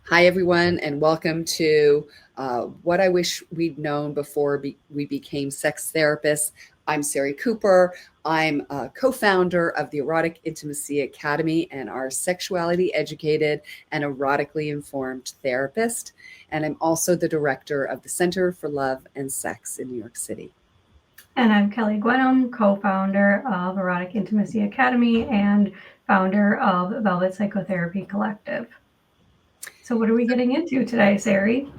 Hi, everyone, and welcome to What I Wish We'd Known Before We Became Sex Therapists. I'm Sari Cooper. I'm a co founder of the Erotic Intimacy Academy and our sexuality educated and erotically informed therapist. And I'm also the director of the Center for Love and Sex in New York City. And I'm Kelly Gwenham, co founder of Erotic Intimacy Academy and founder of Velvet Psychotherapy Collective. So, what are we getting into today, Sari?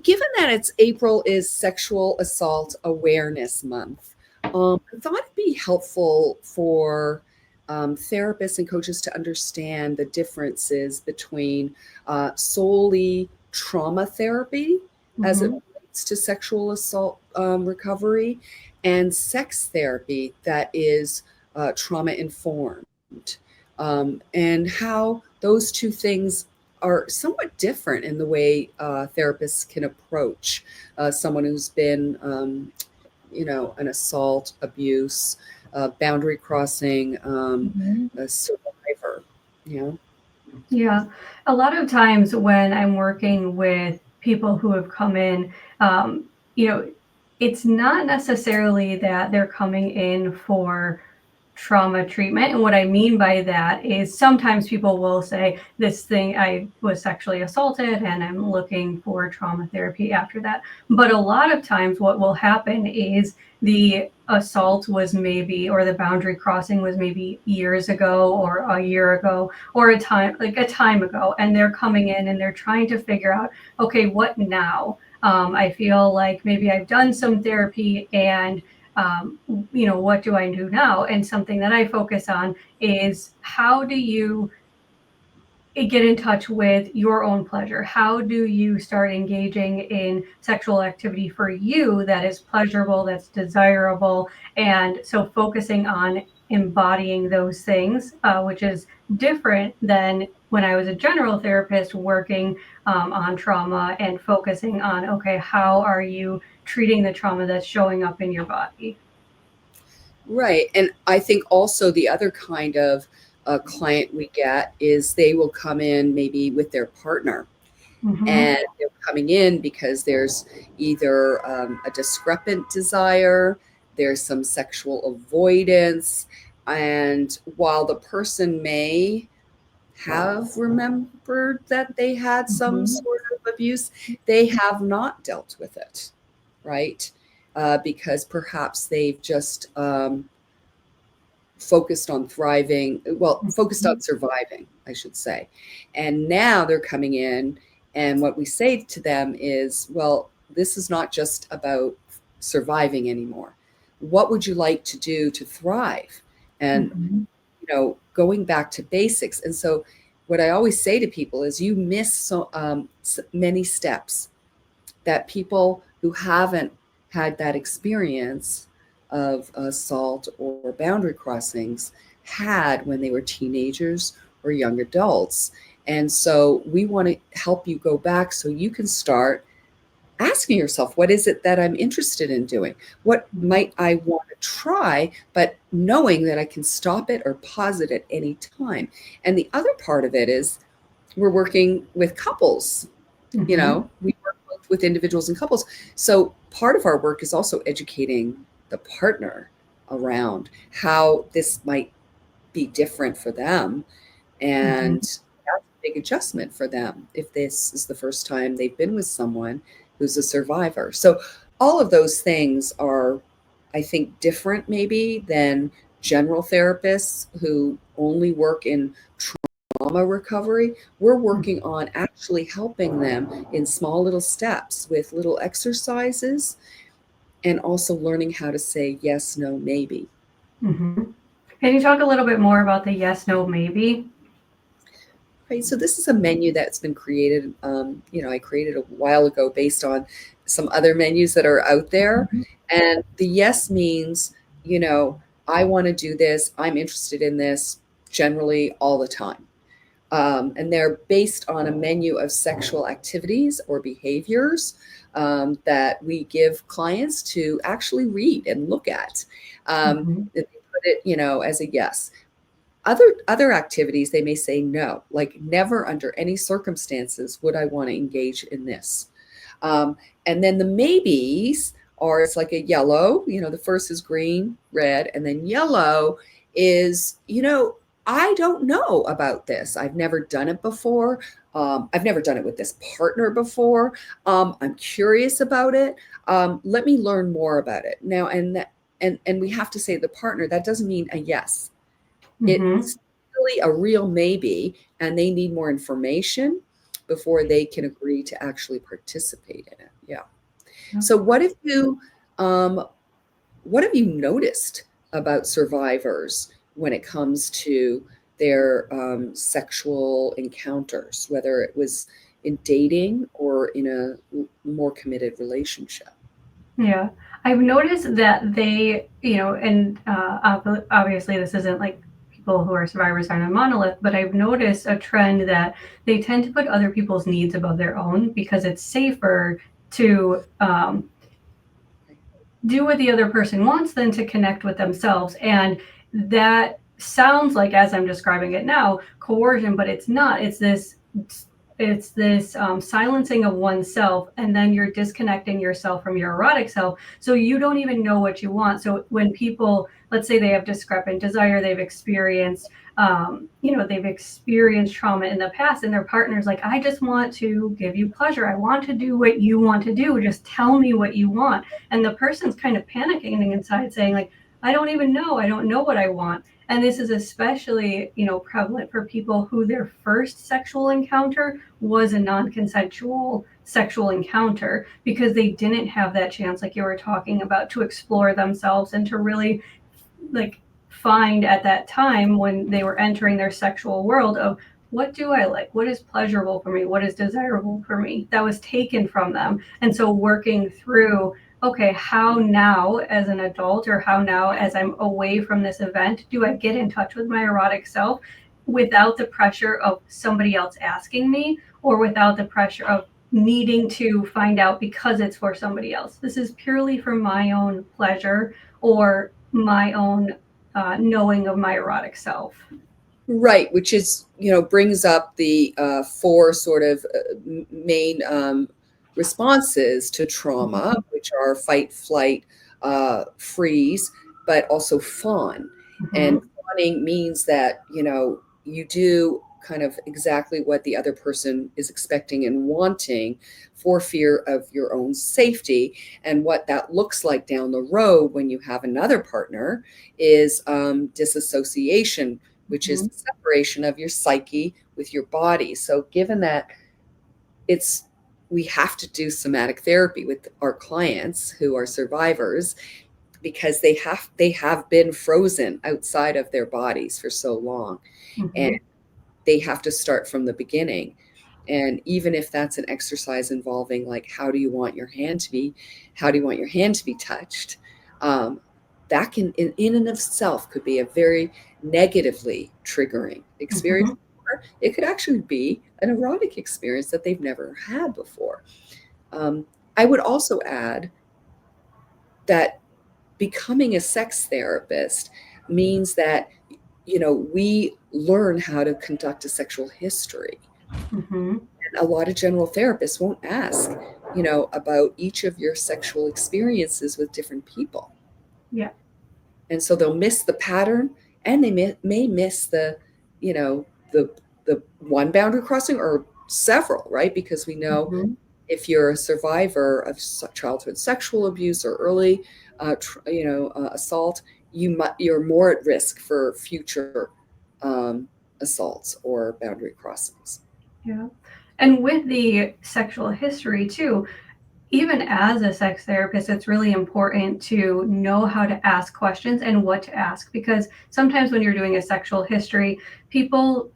Given that it's April is Sexual Assault Awareness Month, I thought it'd be helpful for therapists and coaches to understand the differences between solely trauma therapy as it Mm-hmm. relates to sexual assault recovery and sex therapy that is trauma informed, and how those two things are somewhat different in the way therapists can approach someone who's been, an assault, abuse, boundary crossing, Mm-hmm. a survivor. You know. Yeah, a lot of times when I'm working with people who have come in, um, you know, it's not necessarily that they're coming in for trauma treatment. And what I mean by that is sometimes people will say, this thing, I was sexually assaulted and I'm looking for trauma therapy after that. But a lot of times, what will happen is the assault was maybe, or the boundary crossing was maybe years ago or a year ago or a time ago, and they're coming in and they're trying to figure out, okay, what now? I feel like maybe I've done some therapy and what do I do now? And something that I focus on is how do you get in touch with your own pleasure? How do you start engaging in sexual activity for you that is pleasurable, that's desirable? And so focusing on embodying those things, which is different than when I was a general therapist working on trauma and focusing on, okay, how are you treating the trauma that's showing up in your body? Right. And I think also the other kind of client we get is they will come in maybe with their partner, Mm-hmm. and they're coming in because there's either a discrepant desire, there's some sexual avoidance, and while the person may have remembered that they had some Mm-hmm. sort of abuse, they have not dealt with it, right? Because perhaps they've just focused on surviving, I should say. And now they're coming in, and what we say to them is, well, this is not just about surviving anymore. What would you like to do to thrive? And, Mm-hmm. going back to basics. And so, what I always say to people is, you miss many steps that people who haven't had that experience of assault or boundary crossings had when they were teenagers or young adults. And so we want to help you go back so you can start asking yourself, what is it that I'm interested in doing? What might I want to try, but knowing that I can stop it or pause it at any time. And the other part of it is, we're working with couples. Mm-hmm. We work both with individuals and couples. So part of our work is also educating the partner around how this might be different for them. Mm-hmm. And that's a big adjustment for them if this is the first time they've been with someone who's a survivor. So all of those things are, I think, different maybe than general therapists who only work in trauma recovery. We're working on actually helping them in small little steps with little exercises, and also learning how to say yes, no, maybe. Mm-hmm. Can you talk a little bit more about the yes, no, maybe? Right. So this is a menu that's been created. I created a while ago based on some other menus that are out there. Mm-hmm. And the yes means, you know, I want to do this. I'm interested in this generally all the time. And they're based on a menu of sexual activities or behaviors that we give clients to actually read and look at. Mm-hmm. They put it, as a yes. Other activities, they may say no, like never under any circumstances would I want to engage in this. And then the maybes are, it's like a yellow, the first is green, red, and then yellow is, I don't know about this. I've never done it before. I've never done it with this partner before. I'm curious about it. Let me learn more about it now. And we have to say the partner, that doesn't mean a yes. Mm-hmm. It's really a real maybe, and they need more information before they can agree to actually participate in it. Yeah. Yep. So um, what have you noticed about survivors when it comes to their sexual encounters, whether it was in dating or in a more committed relationship? Yeah. I've noticed that they, and obviously this isn't like people who are survivors aren't a monolith, but I've noticed a trend that they tend to put other people's needs above their own because it's safer to do what the other person wants than to connect with themselves. And that sounds like, as I'm describing it now, coercion, but it's not. It's this silencing of oneself, and then you're disconnecting yourself from your erotic self, so you don't even know what you want. So when people, let's say they have discrepant desire, they've experienced trauma in the past, and their partner's like, I just want to give you pleasure, I want to do what you want to do, just tell me what you want. And the person's kind of panicking inside, saying like, I don't know what I want. And this is especially, prevalent for people who their first sexual encounter was a non-consensual sexual encounter, because they didn't have that chance, like you were talking about, to explore themselves and to really like find at that time when they were entering their sexual world of what do I like, what is pleasurable for me, what is desirable for me. That was taken from them. And so working through, okay, how now as an adult, or how now as I'm away from this event, do I get in touch with my erotic self without the pressure of somebody else asking me, or without the pressure of needing to find out because it's for somebody else. This is purely for my own pleasure, or my own knowing of my erotic self. Right, which is, brings up the four sort of main responses to trauma, Mm-hmm. which are fight, flight, freeze, but also fawn. Mm-hmm. And fawning means that, you do kind of exactly what the other person is expecting and wanting for fear of your own safety. And what that looks like down the road when you have another partner is disassociation, which is Mm-hmm. the separation of your psyche with your body. So given that it's we have to do somatic therapy with our clients who are survivors, because they have been frozen outside of their bodies for so long, and Mm-hmm. they have to start from the beginning. And even if that's an exercise involving, like, how do you want your hand to be touched, um, that can in and of itself could be a very negatively triggering experience. Mm-hmm. Or it could actually be an erotic experience that they've never had before. I would also add that becoming a sex therapist means that, we learn how to conduct a sexual history. Mm-hmm. And a lot of general therapists won't ask, about each of your sexual experiences with different people. Yeah. And so they'll miss the pattern, and they may miss you know, the the one boundary crossing or several, right? Because we know Mm-hmm. if you're a survivor of childhood sexual abuse or early, assault, you're more at risk for future um, assaults or boundary crossings. Yeah. And with the sexual history too, even as a sex therapist, it's really important to know how to ask questions and what to ask, because sometimes when you're doing a sexual history, people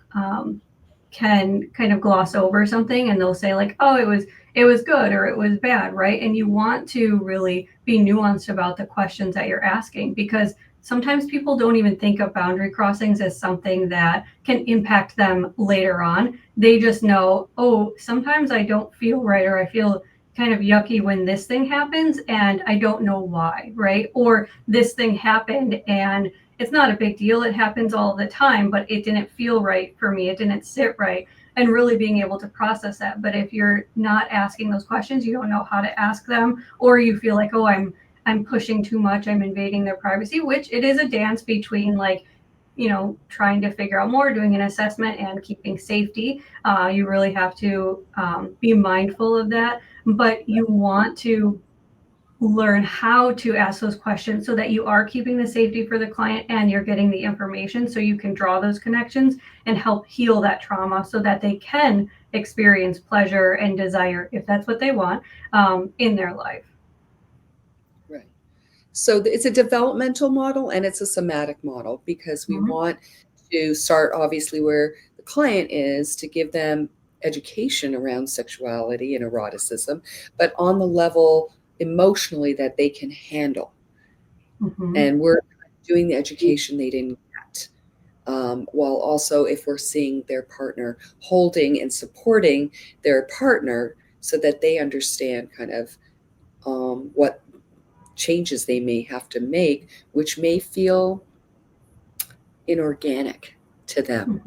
can kind of gloss over something, and they'll say like, oh, it was good or it was bad, right? And you want to really be nuanced about the questions that you're asking, because sometimes people don't even think of boundary crossings as something that can impact them later on. They just know, oh, sometimes I don't feel right, or I feel kind of yucky when this thing happens and I don't know why, right? Or this thing happened and it's not a big deal. It happens all the time, but it didn't feel right for me. It didn't sit right. And really being able to process that. But if you're not asking those questions, you don't know how to ask them, or you feel like, oh, I'm pushing too much, I'm invading their privacy, which it is a dance between like, trying to figure out more, doing an assessment, and keeping safety. You really have to be mindful of that. But you want to learn how to ask those questions so that you are keeping the safety for the client and you're getting the information so you can draw those connections and help heal that trauma so that they can experience pleasure and desire, if that's what they want, in their life. Right. So it's a developmental model and it's a somatic model because we Mhm. want to start obviously where the client is to give them education around sexuality and eroticism, but on the level emotionally that they can handle. Mhm. And we're doing the education they didn't get. While also, if we're seeing their partner holding and supporting their partner so that they understand kind of what changes they may have to make, which may feel inorganic to them.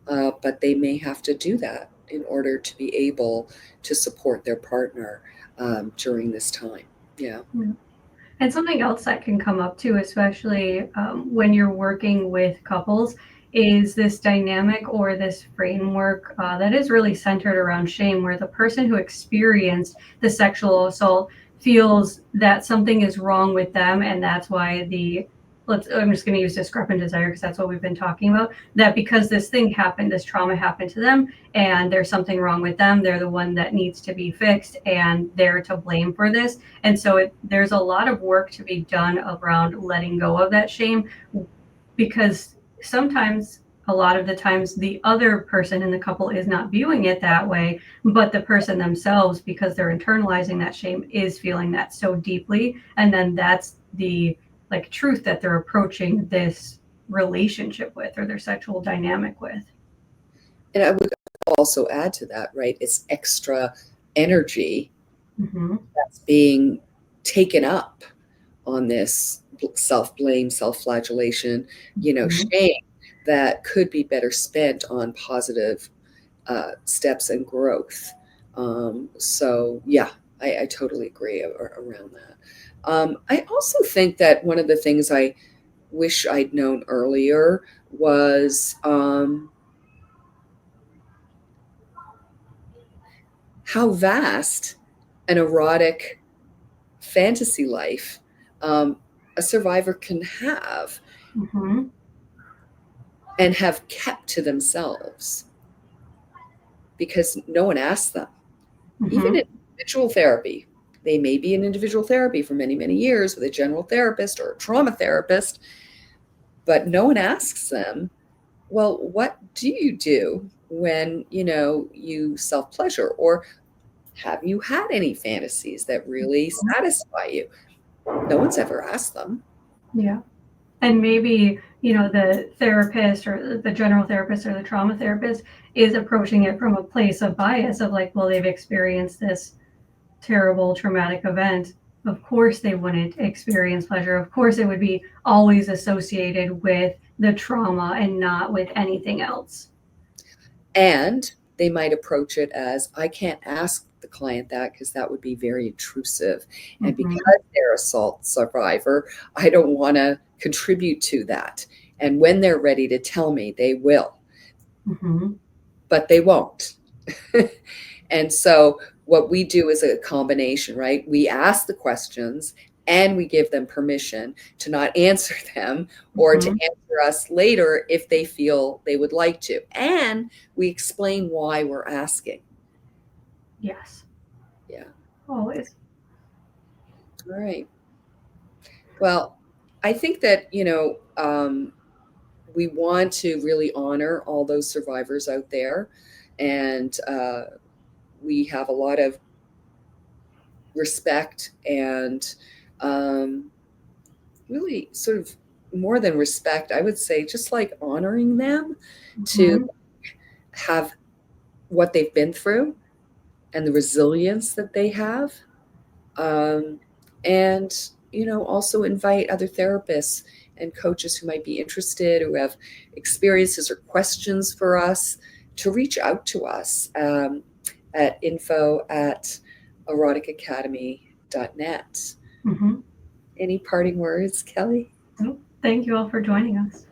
Mhm. But they may have to do that in order to be able to support their partner during this time. Yeah. Yeah. And something else that can come up too, especially when you're working with couples, is this dynamic or this framework that is really centered around shame, where the person who experienced the sexual assault feels that something is wrong with them, and that's why I'm just going to use discrepant desire because that's what we've been talking about. That because this thing happened, this trauma happened to them, and there's something wrong with them, they're the one that needs to be fixed, and they're to blame for this. And so there's a lot of work to be done around letting go of that shame, because sometimes, a lot of the times, the other person in the couple is not viewing it that way, but the person themselves, because they're internalizing that shame, is feeling that so deeply. And then that's the like truth that they're approaching this relationship with or their sexual dynamic with. And I would also add to that, right? It's extra energy Mm-hmm. that's being taken up on this self blame, self flagellation, Mm-hmm. shame that could be better spent on positive steps and growth. So, yeah, I totally agree around that. I also think that one of the things I wish I'd known earlier was how vast an erotic fantasy life um, a survivor can have Mm-hmm. and have kept to themselves because no one asked them. Even Mm-hmm. in individual therapy, they may be in individual therapy for many, many years with a general therapist or a trauma therapist, but no one asks them, well, what do you do when, you self pleasure? Or have you had any fantasies that really satisfy you? No one's ever asked them. Yeah. And maybe, the therapist or the general therapist or the trauma therapist is approaching it from a place of bias of like, well, they've experienced this terrible traumatic event. Of course they wouldn't experience pleasure. Of course it would be always associated with the trauma and not with anything else. And they might approach it as I can't ask the client that because that would be very intrusive. And because Mm-hmm. they're assault survivor, I don't want to contribute to that. And when they're ready to tell me, they will, Mm-hmm. but they won't. And so what we do is a combination, right? We ask the questions and we give them permission to not answer them or to Mm-hmm. answer us later if they feel they would like to. And we explain why we're asking. Yes. Yeah. Always. All right. Well, I think that, we want to really honor all those survivors out there. And we have a lot of respect and um, really sort of more than respect, I would say just like honoring them to Mm-hmm. have what they've been through and the resilience that they have. Um, and, also invite other therapists and coaches who might be interested, who have experiences or questions for us, to reach out to us at info@eroticacademy.net. Mhm. Any parting words, Kelly? Thank you all for joining us.